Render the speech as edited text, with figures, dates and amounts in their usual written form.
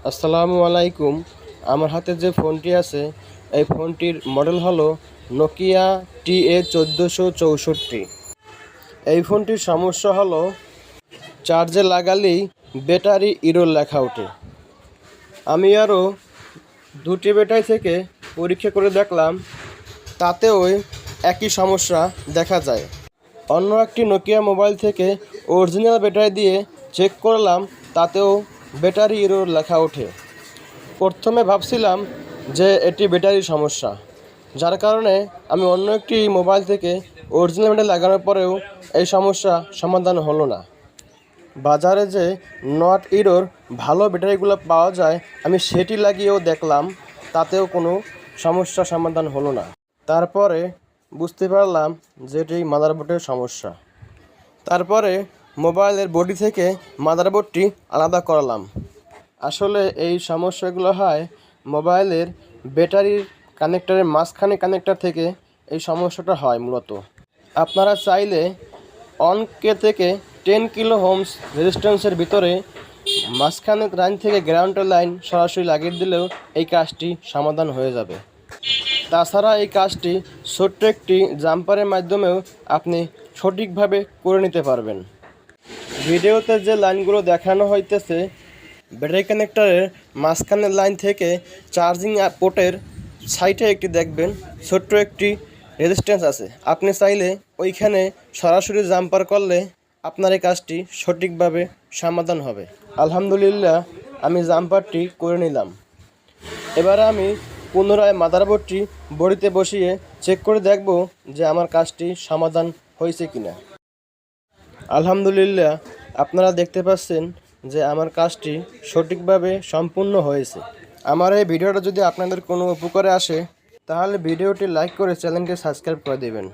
আসসালামু আলাইকুম। আমার হাতে যে ফোনটি আছে এই ফোনটির মডেল হলো নোকিয়া TA1464। এই ফোনটির সমস্যা হলো চার্জে লাগালেই ব্যাটারি ইরর লেখা ওঠে। আমি আরও দুটি ব্যাটারি থেকে পরীক্ষা করে দেখলাম, তাতেও একই সমস্যা দেখা যায়। অন্য একটি নোকিয়া মোবাইল থেকে অরিজিনাল ব্যাটারি দিয়ে চেক করলাম, তাতেও ব্যাটারি ইরর লেখা ওঠে। প্রথমে ভাবছিলাম যে এটি ব্যাটারির সমস্যা, যার কারণে আমি অন্য একটি মোবাইল থেকে অরিজিনাল ব্যাটারি লাগানোর পরেও এই সমস্যা সমাধান হলো না। বাজারে যে নট ইরোর ভালো ব্যাটারিগুলো পাওয়া যায় আমি সেটি লাগিয়েও দেখলাম, তাতেও কোনো সমস্যা সমাধান হলো না। তারপরে বুঝতে পারলাম যে এটি মাদারবোর্ডের সমস্যা। তারপরে মোবাইলের বডি থেকে মাদারবোর্ডটি আলাদা করালাম। আসলে এই সমস্যাগুলো হয় মোবাইলের ব্যাটারির কানেক্টরের মাঝখানে কানেক্টর থেকে এই সমস্যাটা হয় মূলত। আপনারা চাইলে 1K থেকে 10 কিলো হোমস রেজিস্ট্যান্সের ভিতরে মাঝখানে লাইন থেকে গ্রাউন্ডের লাইন সরাসরি লাগিয়ে দিলেও এই কাজটি সমাধান হয়ে যাবে। তাছাড়া এই কাজটি ছোট্ট একটি জাম্পারের মাধ্যমেও আপনি সঠিকভাবে করে নিতে পারবেন। ভিডিওতে যে লাইনগুলো দেখানো হইতেছে ব্যাটারি কানেক্টরের মাঝখানের লাইন থেকে চার্জিং পোর্টের সাইডে একটি দেখবেন ছোট্ট একটি রেজিস্ট্যান্স আছে। আপনি চাইলে ওইখানে সরাসরি জাম্পার করলে আপনার এই কাজটি সঠিকভাবে সমাধান হবে। আলহামদুলিল্লাহ, আমি জাম্পারটি করে নিলাম। এবারে আমি পুনরায় মাদারবোর্ডটি বডিতে বসিয়ে চেক করে দেখব যে আমার কাজটি সমাধান হয়েছে কিনা। আলহামদুলিল্লাহ, আপনারা দেখতে পাচ্ছেন যে আমার কাজটি সঠিকভাবে সম্পূর্ণ হয়েছে। আমার এই ভিডিওটা যদি আপনাদের কোনো উপকারে আসে তাহলে ভিডিওটি লাইক করে চ্যানেলটি সাবস্ক্রাইব করে দেবেন।